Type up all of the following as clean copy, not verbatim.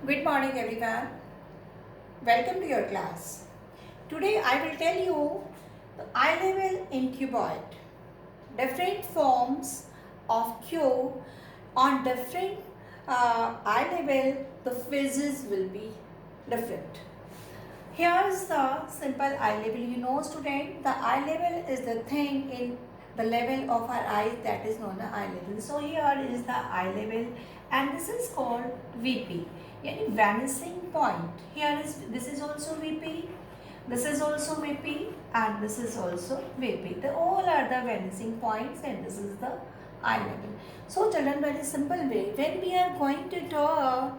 Good morning everyone. Welcome to your class. Today I will tell you the eye level in cuboid. Different forms of cube on different eye level, the phases will be different. Here is the simple eye level. You know student, the eye level is the thing in the level of our eyes that is known as eye level. So here is the eye level and this is called VP. Yani vanishing point. Here is, this is also VP, this is also VP and this is also VP. They all are the vanishing points and this is the eye level. So children, very simple way. When we are going to draw a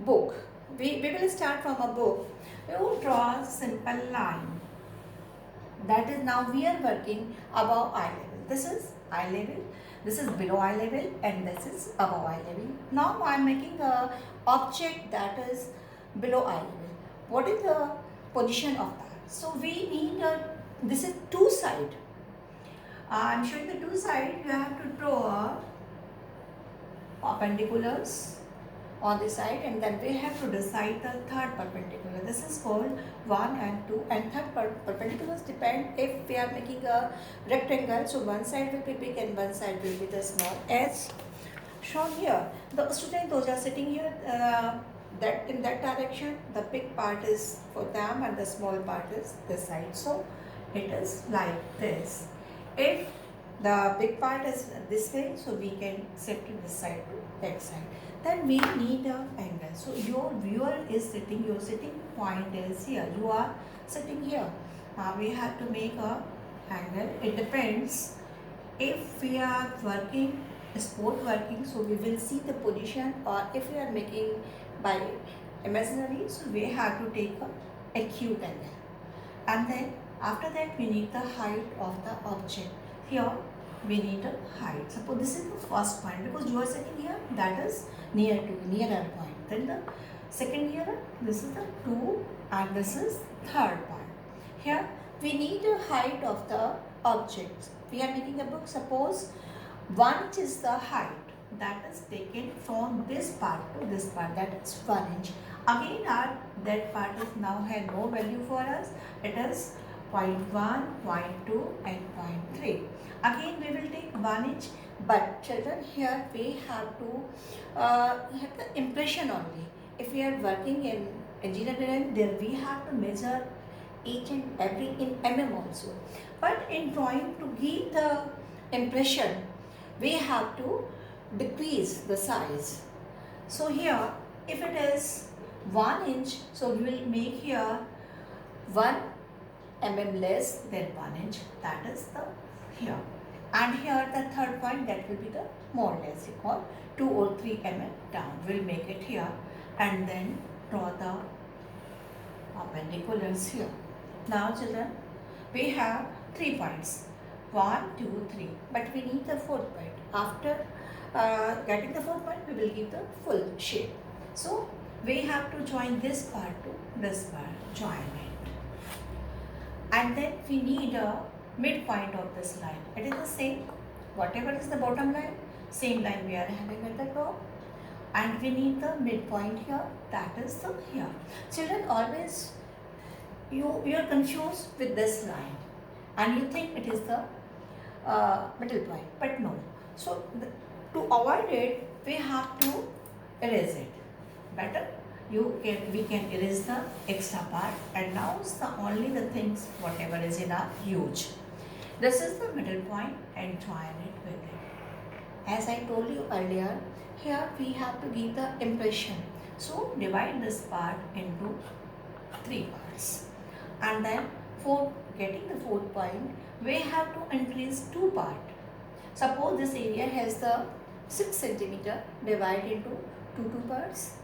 book, we will start from a book. We will draw a simple line. That is, now we are working above eye level. This is eye level, this is below eye level and this is above eye level. Now I am making a object that is below eye level. What is the position of that? So we need this is two side. I am showing the two side. You have to draw perpendiculars on the side and then we have to decide the third perpendicular. This is called 1 and 2 and third perpendiculars depend if we are making a rectangle. So one side will be big and one side will be the small as shown here. The student those are sitting here that in that direction, the big part is for them and the small part is this side. So it is like this. If the big part is this way, so we can shift to this side to that side. Then we need a angle. So your viewer is sitting, your sitting point is here. You are sitting here. We have to make a angle. It depends. If we are working, sport working, so we will see the position, or if we are making by imaginary, so we have to take a acute angle. And then after that we need the height of the object. Here we need a height. Suppose this is the first point because you are sitting here, that is nearer point. Then the second here, this is the 2 and this is third point. Here we need a height of the objects. We are making a book. Suppose 1 inch is the height that is taken from this part to this part, that is 1 inch. Again that part is now has no value for us. It is 0.1, 0.2 and 0.3. Again we will take 1 inch, but children here we have to have the impression only. If we are working in engineering, there we have to measure each and every in mm also. But in drawing, to give the impression, we have to decrease the size. So here if it is 1 inch, so we will make here 1 mm less than 1 inch, that is the here. And here the third point, that will be the more less, you call 2 or 3 mm down. We'll make it here and then draw the perpendiculars here. Now children, we have 3 points, 1, 2, 3, but we need the fourth point. After getting the fourth point, we will give the full shape. So we have to join this part to this part, join it. And then we need a midpoint of this line. It is the same, whatever is the bottom line, same line we are having at the top. And we need the midpoint here, that is the here. Children, always you are confused with this line and you think it is the middle point, but no. So to avoid it, we have to erase it. Better we can erase the extra part, and now it's the only the things whatever is in our huge. This is the middle point and join it with it. As I told you earlier, here we have to give the impression. So divide this part into 3 parts. And then for getting the fourth point, we have to increase 2 parts. Suppose this area has the 6 centimeter, divide into 2 parts.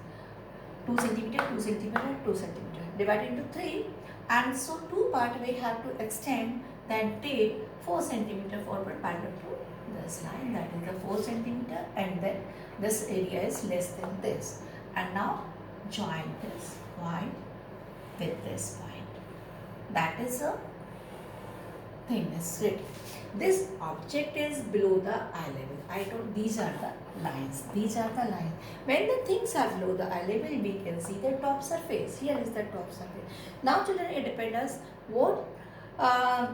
2 centimeter, 2 centimeter, 2 centimeter, divide into 3, and so 2 part we have to extend, then take 4 centimeter forward parallel to this line, that is the 4 centimeter, and then this area is less than this. And now join this point with this point. That is a thing is ready. This object is below the eye level. I told these are the lines. These are the lines. When the things are below the eye level, we can see the top surface. Here is the top surface. Now children, it depends what uh,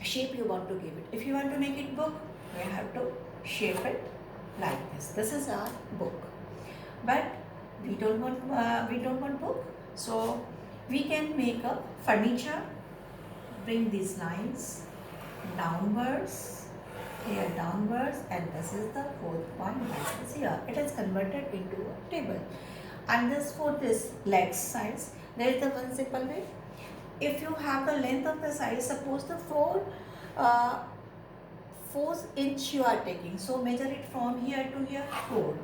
shape you want to give it. If you want to make it book, you have to shape it like this. This is our book. But we don't want book, so we can make a furniture. Bring these lines downwards, here downwards, and this is the fourth point. This is here. It is converted into a table. And this for this legs size, there is the one simple way. If you have the length of the size, suppose the 4 inch you are taking, so measure it from here to here 4,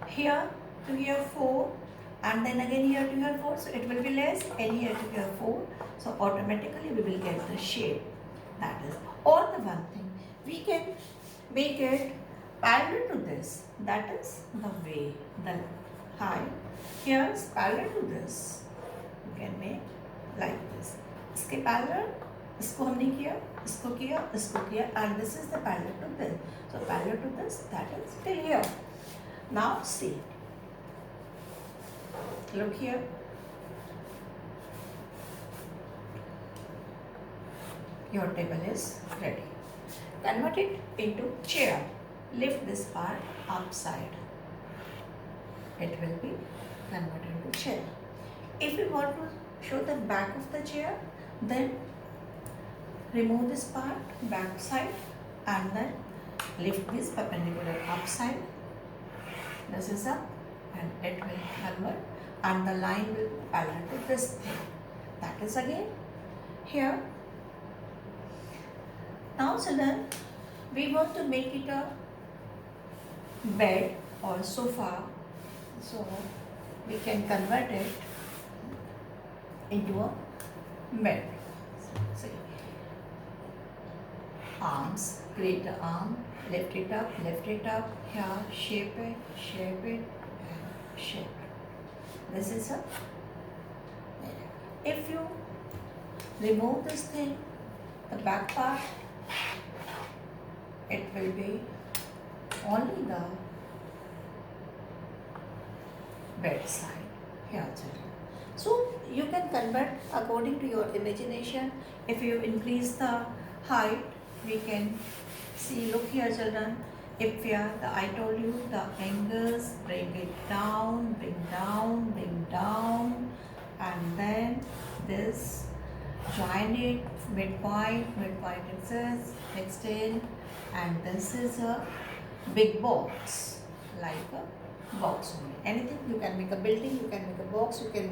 here to here 4, and then again here to here 4, so it will be less, and here to here 4, so automatically we will get the shape. That is, or the one thing, we can make it parallel to this, that is the way, the height here is parallel to this, you can make like this. इसके parallel इसको हमने किया, इसको किया, इसको किया, and this is the parallel to this. So parallel to this, that is till here. Now see. Look here. Your table is ready. Convert it into chair. Lift this part upside. It will be converted into chair. If you want to show the back of the chair, then remove this part back side and then lift this perpendicular upside. This is up and it will convert, and the line will be parallel to this thing. That is again here. Now children, we want to make it a bed or sofa, so we can convert it into a bed. See, arms, create the arm, lift it up, here, shape it, and shape it. This is a, if you remove this thing, the back part, it will be only the bed side here children. So you can convert according to your imagination. If you increase the height, we can see, look here children, if we are, I told you the angles, bring it down, bring down, and then this, join it, midpoint exists, extend, and this is a big box, like a box only. Anything, you can make a building, you can make a box, you can make